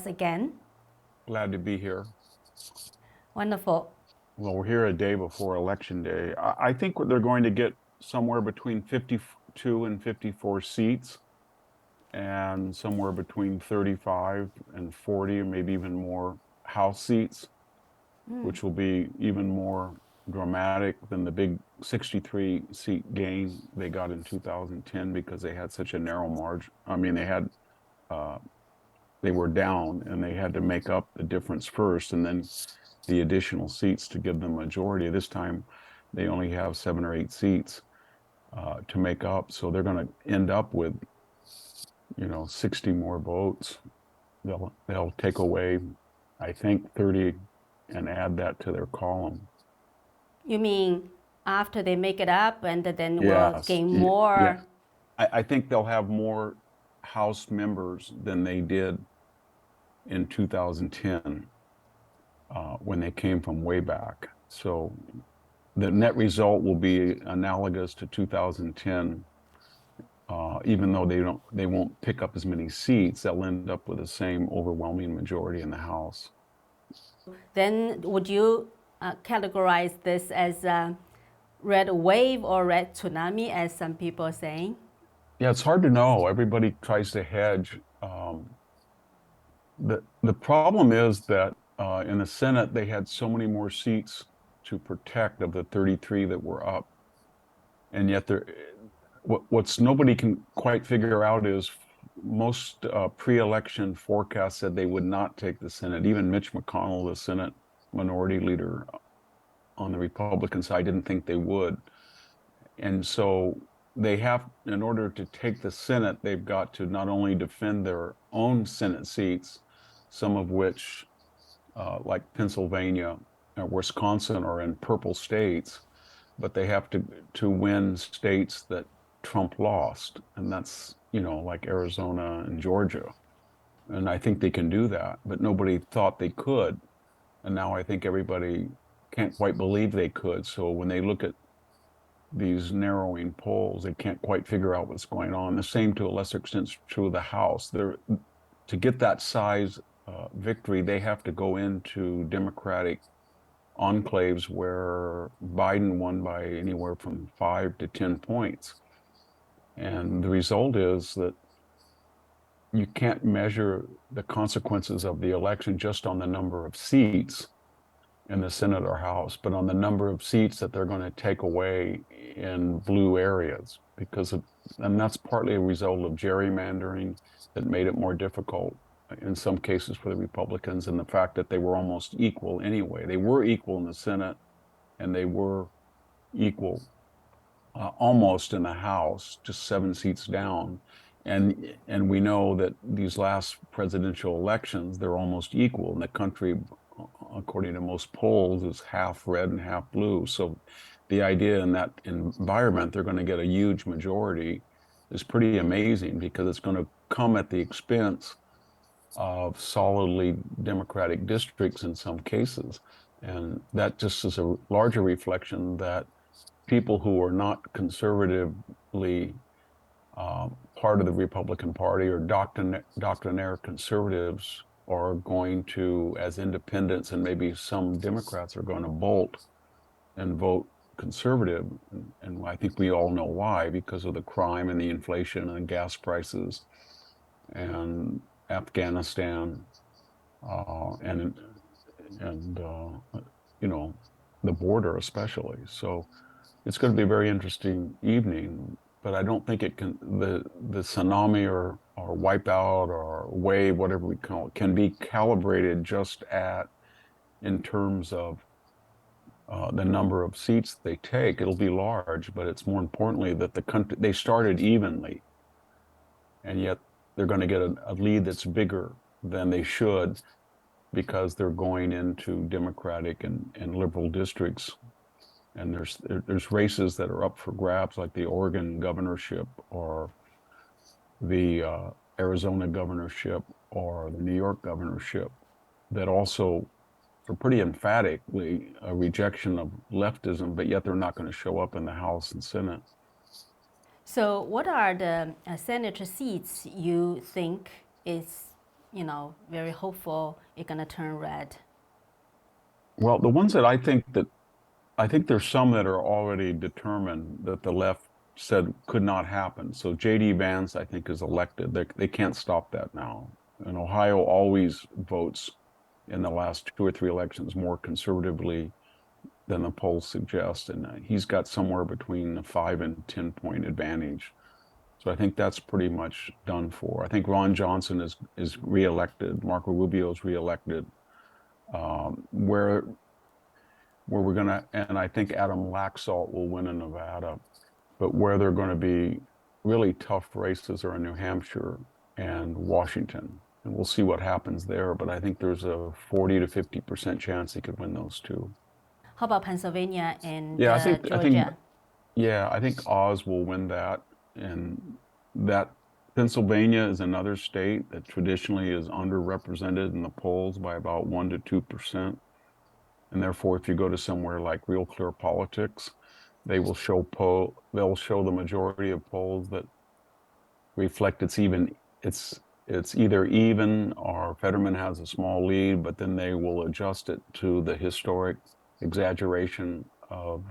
again. Glad to be here. Wonderful. Well, we're here a day before Election Day. I think they're going to get somewhere between 52 and 54 seats, and somewhere between 35 and 40, or maybe even more House seats, which will be even more dramatic than the big 63-seat gain they got in 2010 because they had such a narrow margin. I mean, they were down and they had to make up the difference first and then the additional seats to give them majority. This time they only have 7 or 8 seats to make up. So they're going to end up with, 60 more votes. They'll take away, I think, 30 and add that to their column. You mean after they make it up and then will Yes. gain more? Yeah. I think they'll have more House members than they did in 2010 when they came from way back. So the net result will be analogous to 2010. Even though they won't pick up as many seats, they'll end up with the same overwhelming majority in the House. Then would you categorize this as a red wave or red tsunami, as some people are saying? Yeah, it's hard to know. Everybody tries to hedge. The problem is that in the Senate, they had so many more seats to protect of the 33 that were up. And yet what's nobody can quite figure out is most pre-election forecasts said they would not take the Senate. Even Mitch McConnell, the Senate minority leader on the Republican side, didn't think they would. And so they have, in order to take the Senate, they've got to not only defend their own Senate seats, some of which, like Pennsylvania or Wisconsin, are in purple states, but they have to win states that Trump lost, and that's, like Arizona and Georgia. And I think they can do that, but nobody thought they could. And now I think everybody can't quite believe they could. So when they look at these narrowing polls, they can't quite figure out what's going on. The same, to a lesser extent, is true of the House. To get that size victory, they have to go into Democratic enclaves where Biden won by anywhere from 5 to 10 points. And the result is that you can't measure the consequences of the election just on the number of seats in the Senate or House, but on the number of seats that they're going to take away in blue areas, and that's partly a result of gerrymandering that made it more difficult in some cases for the Republicans, and the fact that they were almost equal anyway. They were equal in the Senate, and they were equal almost in the House, just 7 seats down. And we know that these last presidential elections, they're almost equal. And the country, according to most polls, is half red and half blue. So the idea in that environment, they're going to get a huge majority, is pretty amazing, because it's going to come at the expense of solidly Democratic districts in some cases. And that just is a larger reflection that people who are not conservatively part of the Republican Party or doctrinaire conservatives are going to, as independents, and maybe some Democrats are going to bolt and vote conservative. And I think we all know why, because of the crime and the inflation and gas prices and Afghanistan and the border especially. So it's going to be a very interesting evening, but I don't think the tsunami or wipeout or wave, whatever we call it, can be calibrated just in terms of the number of seats they take. It'll be large, but it's more importantly that they started evenly, and yet they're going to get a lead that's bigger than they should, because they're going into Democratic and liberal districts. And there's races that are up for grabs, like the Oregon governorship or the Arizona governorship or the New York governorship, that also are pretty emphatically a rejection of leftism, but yet they're not going to show up in the House and Senate. So what are the Senate seats you think is very hopeful it's going to turn red? Well, the ones that I think there's some that are already determined that the left said could not happen. So J.D. Vance, I think, is elected. They can't stop that now. And Ohio always votes in the last 2 or 3 elections more conservatively than the polls suggest. And he's got somewhere between a 5 and 10 point advantage. So I think that's pretty much done for. I think Ron Johnson is reelected. Marco Rubio is reelected. Where we're gonna, and I think Adam Laxalt will win in Nevada, but where they're going to be really tough races are in New Hampshire and Washington, and we'll see what happens there. But I think there's a 40 to 50% chance he could win those two. How about Pennsylvania and Yeah, Georgia? I think Oz will win that, and that Pennsylvania is another state that traditionally is underrepresented in the polls by about 1 to 2%. And therefore, if you go to somewhere like Real Clear Politics, they'll show the majority of polls that reflect it's either even or Fetterman has a small lead, but then they will adjust it to the historic exaggeration of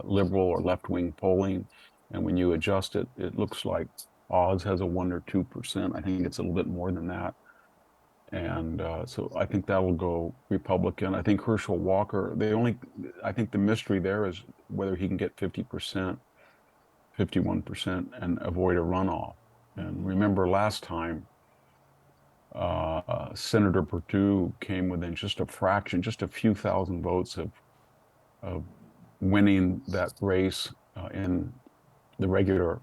liberal or left-wing polling. And when you adjust it, it looks like Oz has a 1 or 2%. I think it's a little bit more than that. And so I think that'll go Republican. I think Herschel Walker, I think the mystery there is whether he can get 50%, 51% and avoid a runoff. And remember last time, Senator Perdue came within just a fraction, just a few thousand votes of winning that race in the regular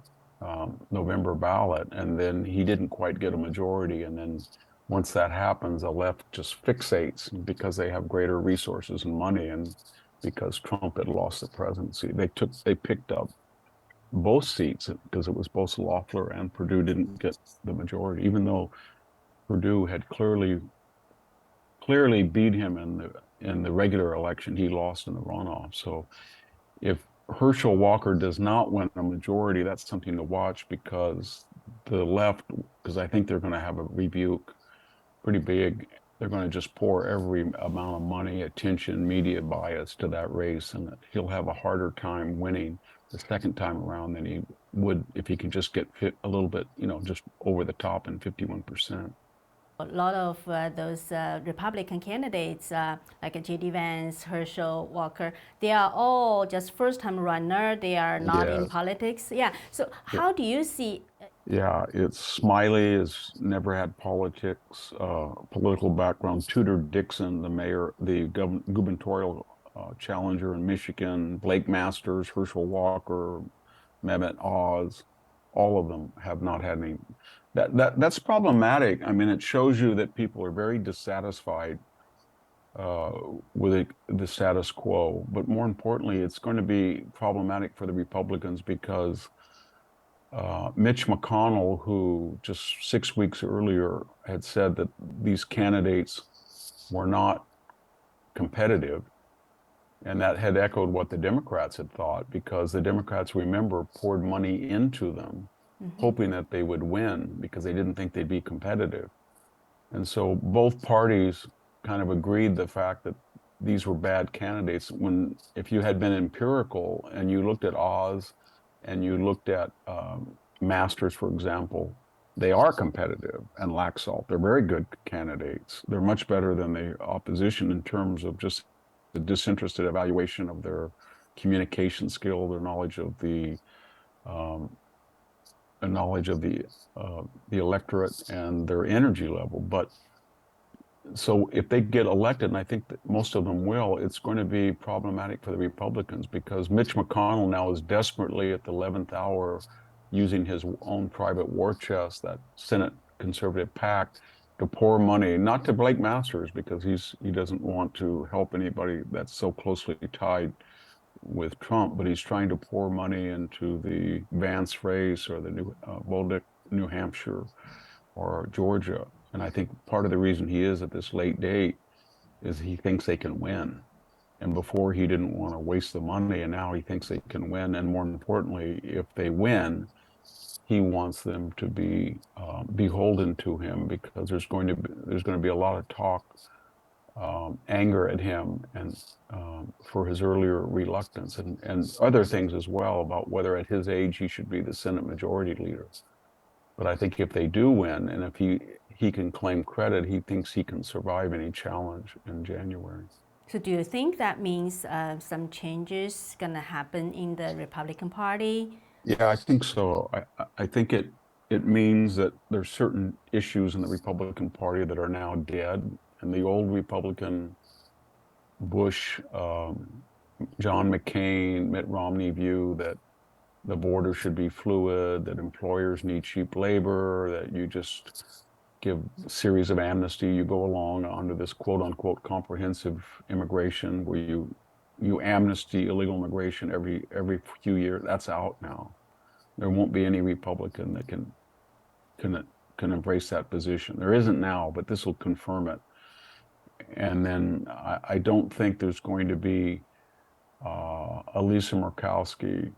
November ballot. And then he didn't quite get a majority. And then once that happens, the left just fixates because they have greater resources and money, and because Trump had lost the presidency. They picked up both seats because it was both Loeffler and Perdue didn't get the majority, even though Perdue had clearly beat him in the regular election. He lost in the runoff. So if Herschel Walker does not win a majority, that's something to watch, because the left, because I think they're going to have a rebuke pretty big. They're going to just pour every amount of money, attention, media bias to that race, and he'll have a harder time winning the second time around than he would if he can just get a little bit, just over the top in 51%. A lot of those Republican candidates, like J.D. Vance, Herschel Walker, they are all just first-time runner. They are not in politics. Yeah. So how do you see? Yeah, it's Smiley has never had political background. Tudor Dixon, the mayor, the gubernatorial challenger in Michigan, Blake Masters, Herschel Walker, Mehmet Oz, all of them have not had any. That's problematic. I mean, it shows you that people are very dissatisfied with the status quo. But more importantly, it's going to be problematic for the Republicans because Mitch McConnell, who just 6 weeks earlier had said that these candidates were not competitive, and that had echoed what the Democrats had thought, because the Democrats, remember, poured money into them, hoping that they would win because they didn't think they'd be competitive. And so both parties kind of agreed the fact that these were bad candidates, when if you had been empirical and you looked at Oz and you looked at Masters, for example, they are competitive, and Laxalt, they're very good candidates. They're much better than the opposition in terms of just the disinterested evaluation of their communication skill, their knowledge of the electorate, and their energy level. But so if they get elected, and I think that most of them will, it's going to be problematic for the Republicans, because Mitch McConnell now is desperately at the 11th hour using his own private war chest, that Senate conservative PAC, to pour money, not to Blake Masters, because he doesn't want to help anybody that's so closely tied with Trump, but he's trying to pour money into the Vance race or the New Hampshire or Georgia. And I think part of the reason he is at this late date is he thinks they can win. And before he didn't want to waste the money, and now he thinks they can win. And more importantly, if they win, he wants them to be beholden to him, because there's going to be a lot of talk, anger at him, and for his earlier reluctance, and other things as well, about whether at his age he should be the Senate Majority Leader. But I think if they do win, and if he can claim credit, he thinks he can survive any challenge in January. So do you think that means some changes going to happen in the Republican Party? Yeah, I think so. I think it means that there's certain issues in the Republican Party that are now dead, and the old Republican Bush, John McCain, Mitt Romney view that the border should be fluid, that employers need cheap labor, that you just give a series of amnesty, you go along under this quote unquote comprehensive immigration, where you amnesty illegal immigration every few years. That's out now. There won't be any Republican that can embrace that position. There isn't now, but this will confirm it. And then I don't think there's going to be a Lisa Murkowski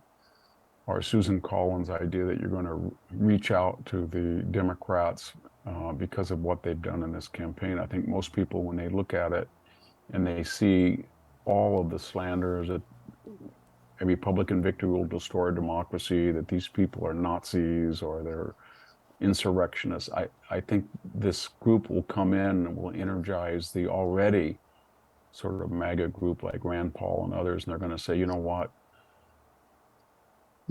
or Susan Collins idea that you're going to reach out to the Democrats because of what they've done in this campaign. I think most people, when they look at it and they see all of the slanders that a Republican victory will destroy democracy, that these people are Nazis or they're insurrectionists, I think this group will come in and will energize the already sort of MAGA group like Rand Paul and others, and they're going to say, you know what,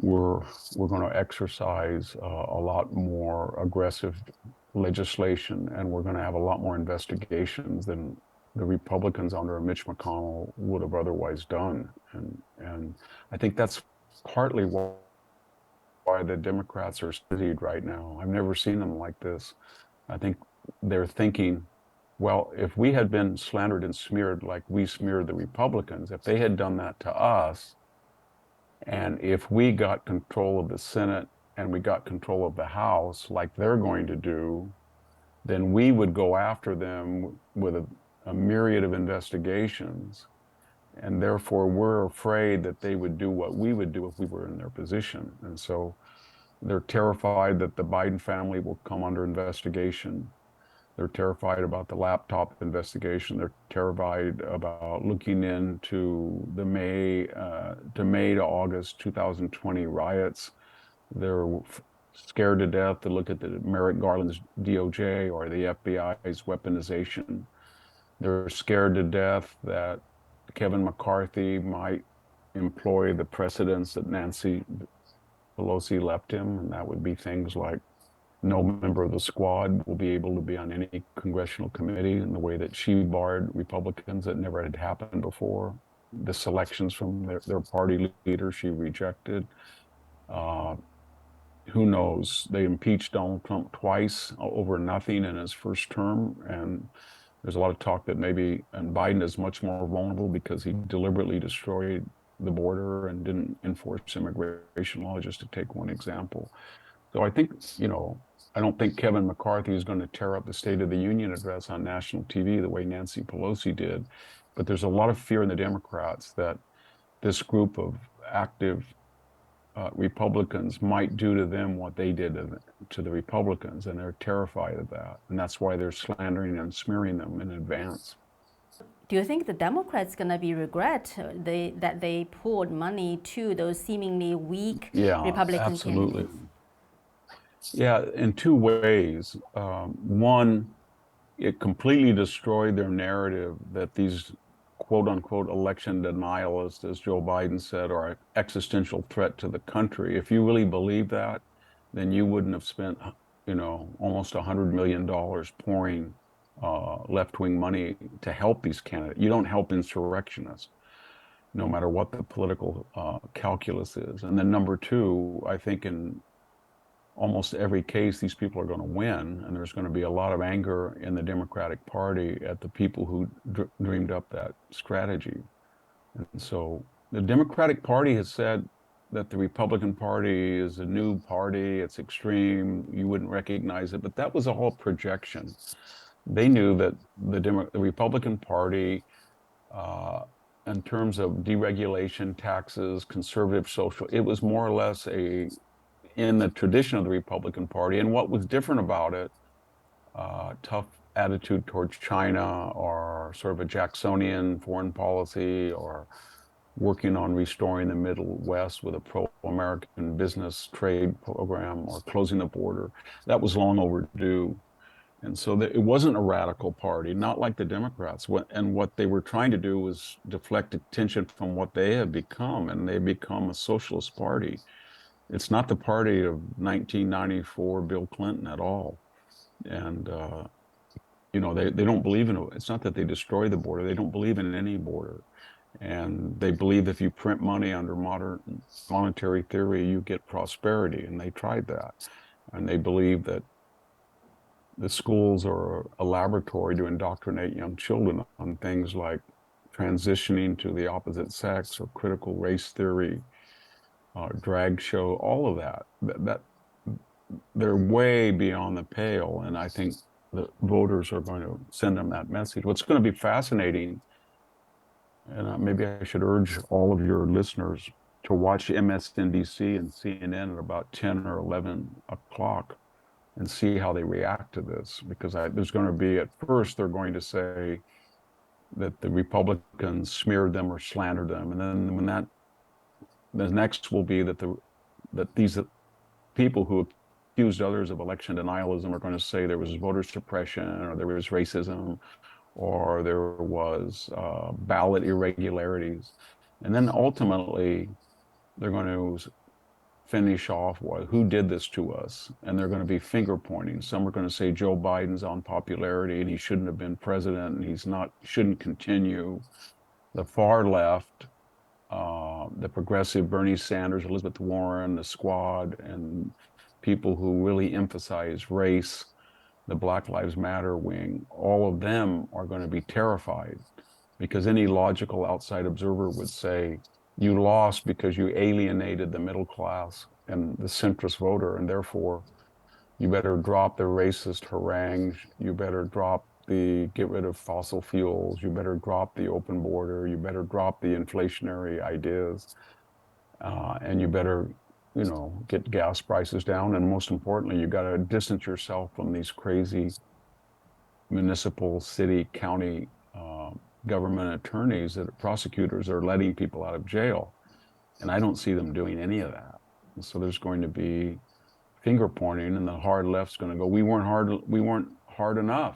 we're going to exercise a lot more aggressive legislation, and we're going to have a lot more investigations than the Republicans under Mitch McConnell would have otherwise done. And I think that's partly why the Democrats are studied right now. I've never seen them like this. I think they're thinking, well, if we had been slandered and smeared like we smeared the Republicans, if they had done that to us, and if we got control of the Senate and we got control of the House like they're going to do, then we would go after them with a myriad of investigations. And therefore, we're afraid that they would do what we would do if we were in their position. And so they're terrified that the Biden family will come under investigation. They're terrified about the laptop investigation. They're terrified about looking into the May to August 2020 riots. They're scared to death to look at the Merrick Garland's DOJ or the FBI's weaponization. They're scared to death that Kevin McCarthy might employ the precedents that Nancy Pelosi left him, and that would be things like no member of the squad will be able to be on any congressional committee, in the way that she barred Republicans that never had happened before. The selections from their party leader she rejected. Who knows? They impeached Donald Trump twice over nothing in his first term, and there's a lot of talk that maybe and Biden is much more vulnerable because he deliberately destroyed the border and didn't enforce immigration law, just to take one example. So I think, I don't think Kevin McCarthy is going to tear up the State of the Union address on national TV the way Nancy Pelosi did. But there's a lot of fear in the Democrats that this group of active Republicans might do to them what they did to the Republicans, and they're terrified of that. And that's why they're slandering and smearing them in advance. Do you think the Democrats going to be regret that they poured money to those seemingly weak Republican absolutely. candidates? Yeah, in two ways. One, it completely destroyed their narrative that these quote unquote election denialists, as Joe Biden said, are an existential threat to the country. If you really believe that, then you wouldn't have spent, almost $100 million pouring left-wing money to help these candidates. You don't help insurrectionists, no matter what the political calculus is. And then number two, I think in almost every case, these people are going to win, and there's going to be a lot of anger in the Democratic Party at the people who dreamed up that strategy. And so the Democratic Party has said that the Republican Party is a new party, it's extreme, you wouldn't recognize it, but that was a whole projection. They knew that the Republican Party, in terms of deregulation, taxes, conservative social, it was more or less in the tradition of the Republican Party. And what was different about it, tough attitude towards China, or sort of a Jacksonian foreign policy, or working on restoring the Middle West with a pro-American business trade program, or closing the border. That was long overdue. And so it wasn't a radical party, not like the Democrats. And what they were trying to do was deflect attention from what they had become, and they become a socialist party. It's not the party of 1994 Bill Clinton at all. And, they don't believe in it. It's not that they destroy the border. They don't believe in any border. And they believe if you print money under modern monetary theory, you get prosperity. And they tried that. And they believe that the schools are a laboratory to indoctrinate young children on things like transitioning to the opposite sex, or critical race theory, drag show, all of that. They're way beyond the pale. And I think the voters are going to send them that message. What's going to be fascinating, and maybe I should urge all of your listeners to watch MSNBC and CNN at about 10 or 11 o'clock and see how they react to this. Because there's going to be, at first, they're going to say that the Republicans smeared them or slandered them. And then the next will be that these people who accused others of election denialism are going to say there was voter suppression, or there was racism, or there was ballot irregularities. And then ultimately, they're going to finish off who did this to us, and they're going to be finger pointing. Some are going to say Joe Biden's on popularity and he shouldn't have been president, and shouldn't continue. The far left, the progressive Bernie Sanders, Elizabeth Warren, the Squad, and people who really emphasize race, the Black Lives Matter wing, all of them are going to be terrified, because any logical outside observer would say, you lost because you alienated the middle class and the centrist voter, and therefore you better drop the racist harangues, you better get rid of fossil fuels, you better drop the open border, you better drop the inflationary ideas, and you better, get gas prices down. And most importantly, you got to distance yourself from these crazy municipal, city, county, government attorneys, prosecutors are letting people out of jail. And I don't see them doing any of that. And so there's going to be finger pointing, and the hard left's going to go, we weren't hard enough.